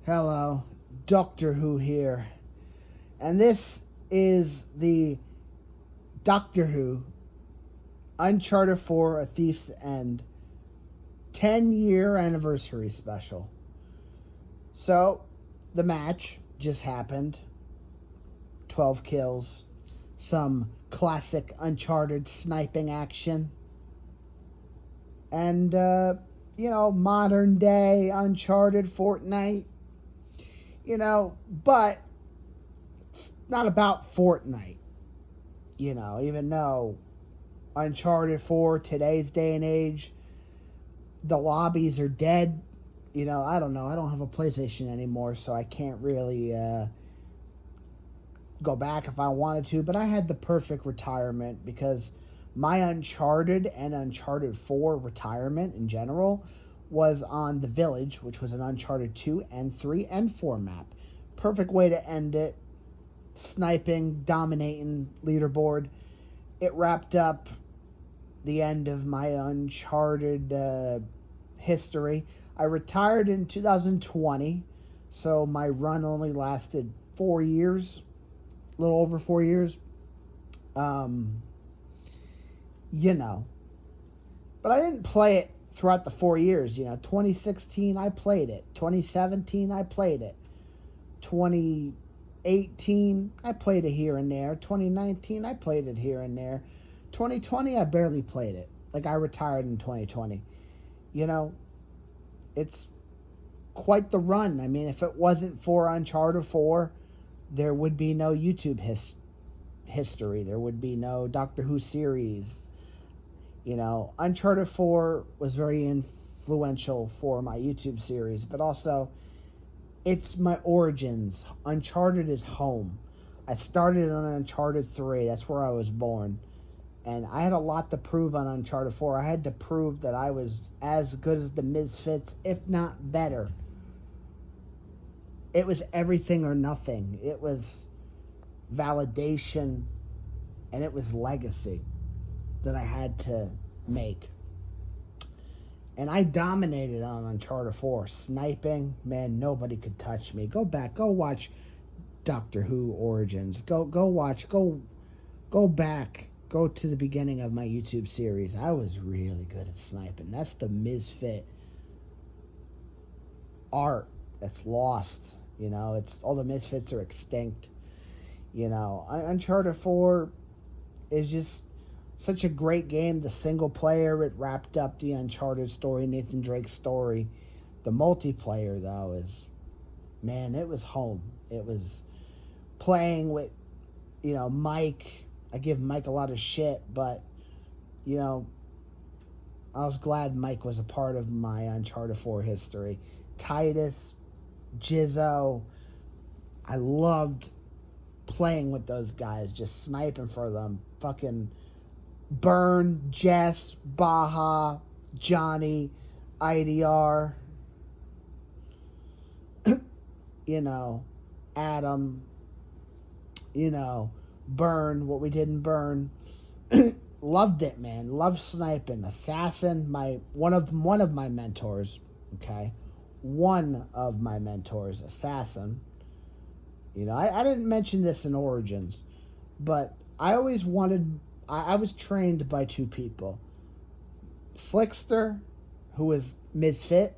Hello, Doctor Who here. And this is the Doctor Who Uncharted 4 A Thief's End 10-year anniversary special. So, the match just happened. 12 kills. Some classic Uncharted sniping action. And, modern day Uncharted Fortnite. But it's not about Fortnite. Even though Uncharted 4, today's day and age, the lobbies are dead. I don't know. I don't have a PlayStation anymore, so I can't really go back if I wanted to. But I had the perfect retirement because my Uncharted and Uncharted 4 retirement in general was on The Village, which was an Uncharted 2 and 3 and 4 map. Perfect way to end it. Sniping, dominating leaderboard. It wrapped up the end of my Uncharted history. I retired in 2020, so my run only lasted 4 years, a little over 4 years. But I didn't play it throughout the 4 years. 2016 I played it. 2017 I played it. 2018 I played it here and there. 2019 I played it here and there. 2020 I barely played it. I retired in 2020. It's quite the run. I mean, if it wasn't for Uncharted 4, there would be no YouTube history. There would be no Doctor Who series. Uncharted 4 was very influential for my YouTube series, but also it's my origins. Uncharted is home. I started on Uncharted 3. That's where I was born. And I had a lot to prove on Uncharted 4. I had to prove that I was as good as the Misfits, if not better. It was everything or nothing. It was validation, and it was legacy that I had to make. And I dominated on Uncharted 4. Sniping, man, nobody could touch me. Go back, go watch Doctor Who Origins. Go watch, go back. Go to the beginning of my YouTube series. I was really good at sniping. That's the Misfit art that's lost. It's all the Misfits are extinct. Uncharted 4 is just Such a great game. The single player, it wrapped up the Uncharted story, Nathan Drake's story. The multiplayer, though, is, man, it was home. It was playing with, Mike. I give Mike a lot of shit, but, I was glad Mike was a part of my Uncharted 4 history. Titus, Jizzo, I loved playing with those guys, just sniping for them. Fucking Burn, Jess, Baja, Johnny, IDR, Adam, Burn, what we didn't burn. Loved it, man. Loved sniping. Assassin, one of my mentors, okay? One of my mentors, Assassin. I didn't mention this in Origins, but I was trained by two people. Slickster, who was Misfit.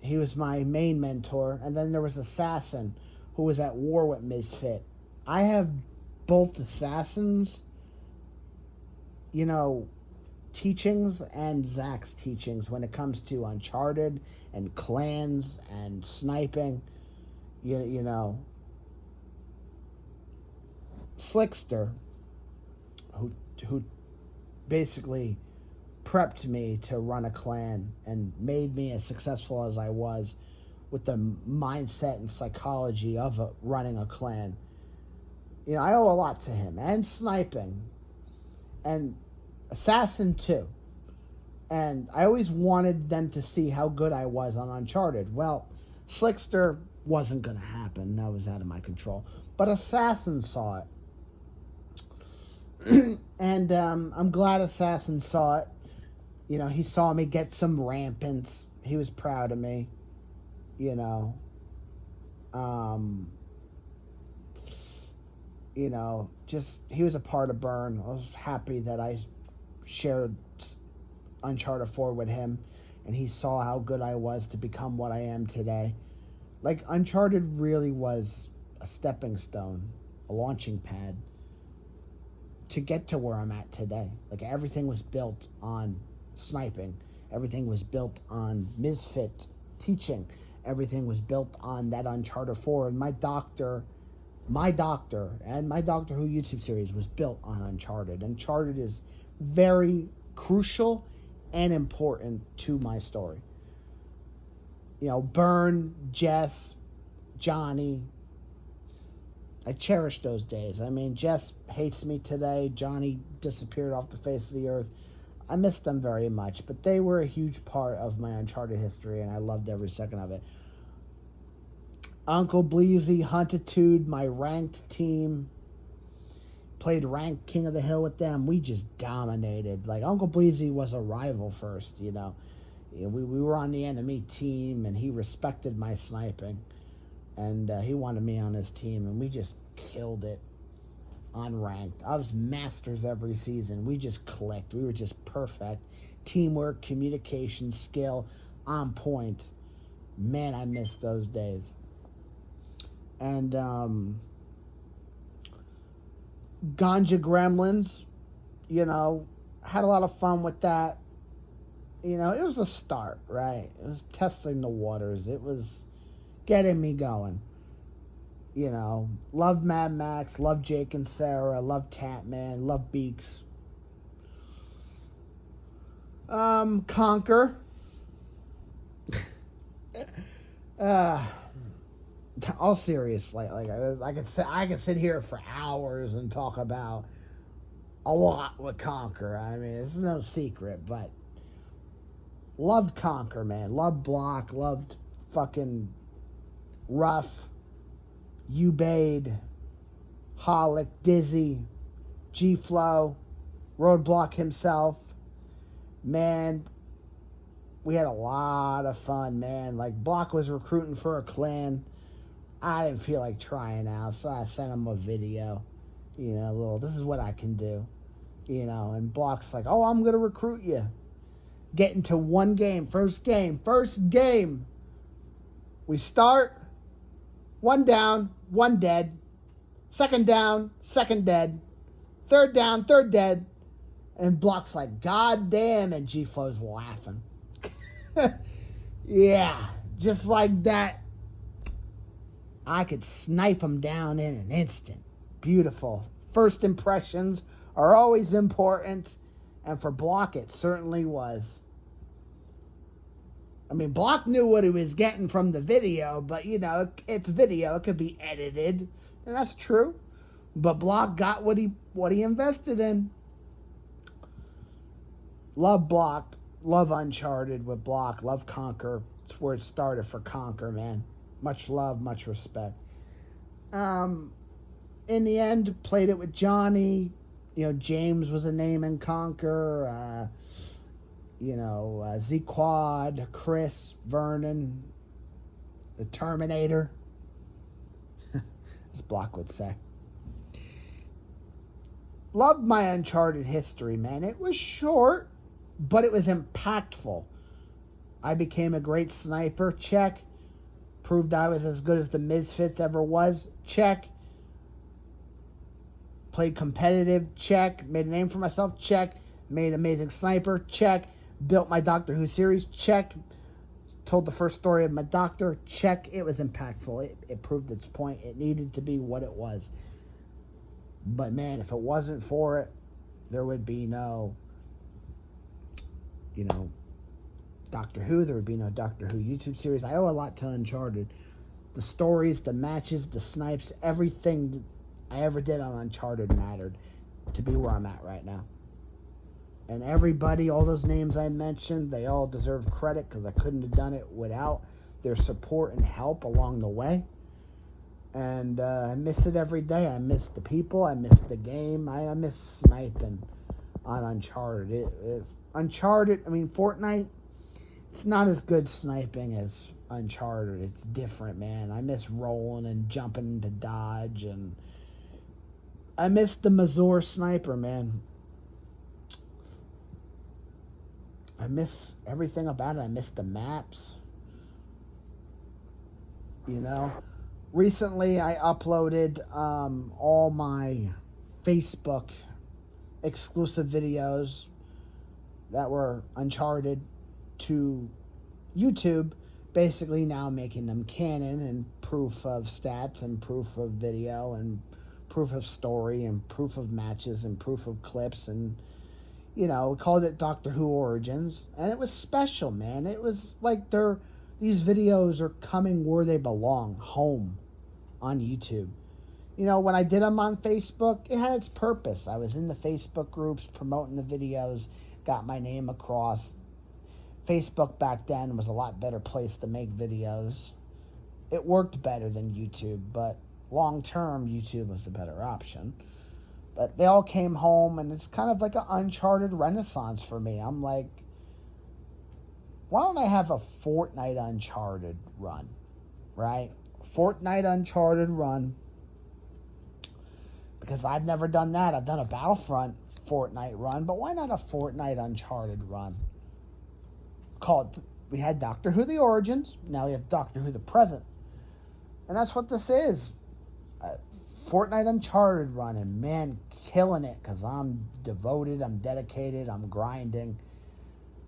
He was my main mentor. And then there was Assassin, who was at war with Misfit. I have both Assassins, teachings and Zach's teachings when it comes to Uncharted and clans and sniping. Slickster, who basically prepped me to run a clan and made me as successful as I was with the mindset and psychology of running a clan. I owe a lot to him, and sniping, and Assassin too. And I always wanted them to see how good I was on Uncharted. Well, Slickster wasn't going to happen. That was out of my control. But Assassin saw it. And I'm glad Assassin saw it. He saw me get some rampants. He was proud of me. Just he was a part of Burn. I was happy that I shared Uncharted 4 with him, and he saw how good I was to become what I am today. Like, Uncharted really was a stepping stone, a launching pad to get to where I'm at today. Like, everything was built on sniping. Everything was built on Misfit teaching. Everything was built on that Uncharted 4. And my Doctor and my Doctor Who YouTube series was built on Uncharted. Uncharted is very crucial and important to my story. Burn, Jess, Johnny. I cherish those days. I mean, Jess hates me today. Johnny disappeared off the face of the earth. I miss them very much, but they were a huge part of my Uncharted history, and I loved every second of it. Uncle Bleezy, Huntitude, my ranked team. Played ranked King of the Hill with them. We just dominated. Like, Uncle Bleezy was a rival first, we were on the enemy team, and he respected my sniping. And he wanted me on his team, and we just killed it on ranked. I was masters every season. We just clicked. We were just perfect. Teamwork, communication, skill, on point. Man, I miss those days. And Ganja Gremlins, had a lot of fun with that. It was a start, right? It was testing the waters. It was getting me going. Love Mad Max, love Jake and Sarah, love Tatman, love Beaks. Conquer. All serious, like I could sit here for hours and talk about a lot with Conquer. I mean, it's no secret, but loved Conquer, man. Loved Block, loved fucking Ruff, Ubade, Holic, Dizzy, G-Flow, Roadblock himself. Man, we had a lot of fun, man. Like, Block was recruiting for a clan. I didn't feel like trying out, so I sent him a video. This is what I can do. And Block's like, oh, I'm going to recruit you. Get into one game, first game. We start, one down, one dead. Second down, second dead. Third down, third dead. And Block's like, God damn, and G-Flow's laughing. Yeah, just like that, I could snipe him down in an instant. Beautiful. First impressions are always important, and for Block, it certainly was. I mean, Block knew what he was getting from the video, but, you know, it's video. It could be edited, and that's true. But Block got what he invested in. Love Block. Love Uncharted with Block. Love Conker. It's where it started for Conker, man. Much love, much respect. In the end, played it with Johnny. You know, James was a name in Conker. Z-Quad, Chris, Vernon, the Terminator, as Block would say. Loved my Uncharted history, man. It was short, but it was impactful. I became a great sniper, check. Proved I was as good as the Misfits ever was, check. Played competitive, check. Made a name for myself, check. Made Amazing Sniper, check. Built my Doctor Who series, check. Told the first story of my Doctor, check. It was impactful. It proved its point. It needed to be what it was. But man, if it wasn't for it, there would be no, Doctor Who. There would be no Doctor Who YouTube series. I owe a lot to Uncharted. The stories, the matches, the snipes, everything I ever did on Uncharted mattered to be where I'm at right now. And everybody, all those names I mentioned, they all deserve credit because I couldn't have done it without their support and help along the way. And I miss it every day. I miss the people. I miss the game. I miss sniping on Uncharted. Fortnite, it's not as good sniping as Uncharted. It's different, man. I miss rolling and jumping into dodge. And I miss the Mazor sniper, man. I miss everything about it. I miss the maps. Recently I uploaded all my Facebook exclusive videos that were Uncharted to YouTube. Basically now making them canon and proof of stats and proof of video and proof of story and proof of matches and proof of clips and we called it Doctor Who Origins, and it was special, man. It was like these videos are coming where they belong, home, on YouTube. When I did them on Facebook, it had its purpose. I was in the Facebook groups promoting the videos, got my name across. Facebook back then was a lot better place to make videos. It worked better than YouTube, but long term, YouTube was the better option. But they all came home, and it's kind of like an Uncharted renaissance for me. I'm like, why don't I have a Fortnite Uncharted run, right? Fortnite Uncharted run. Because I've never done that. I've done a Battlefront Fortnite run, but why not a Fortnite Uncharted run? We had Doctor Who the Origins, now we have Doctor Who the Present. And that's what this is. Fortnite Uncharted run, and man, killing it because I'm devoted, I'm dedicated, I'm grinding.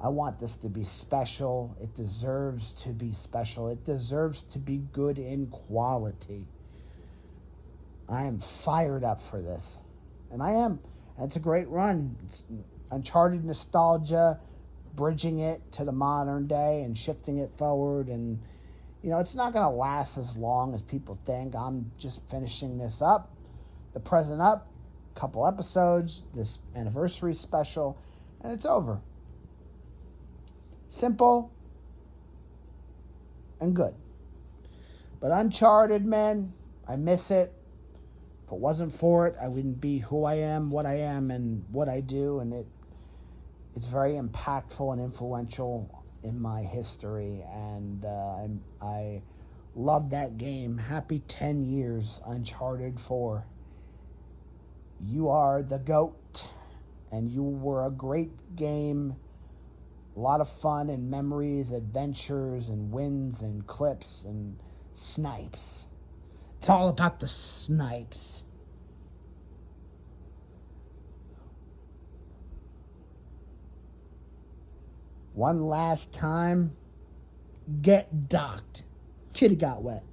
I want this to be special. It deserves to be special. It deserves to be good in quality. I am fired up for this. And I am. And it's a great run. It's Uncharted nostalgia, bridging it to the modern day and shifting it forward. And it's not going to last as long as people think. I'm just finishing this up, the present up, a couple episodes, this anniversary special, and it's over. Simple and good. But Uncharted, man, I miss it. If it wasn't for it, I wouldn't be who I am, what I am, and what I do. And it's very impactful and influential in my history, and I love that game. Happy 10 years, Uncharted 4. You are the GOAT, and you were a great game. A lot of fun and memories, adventures, and wins, and clips, and snipes. It's all about the snipes. One last time, get docked. Kitty got wet.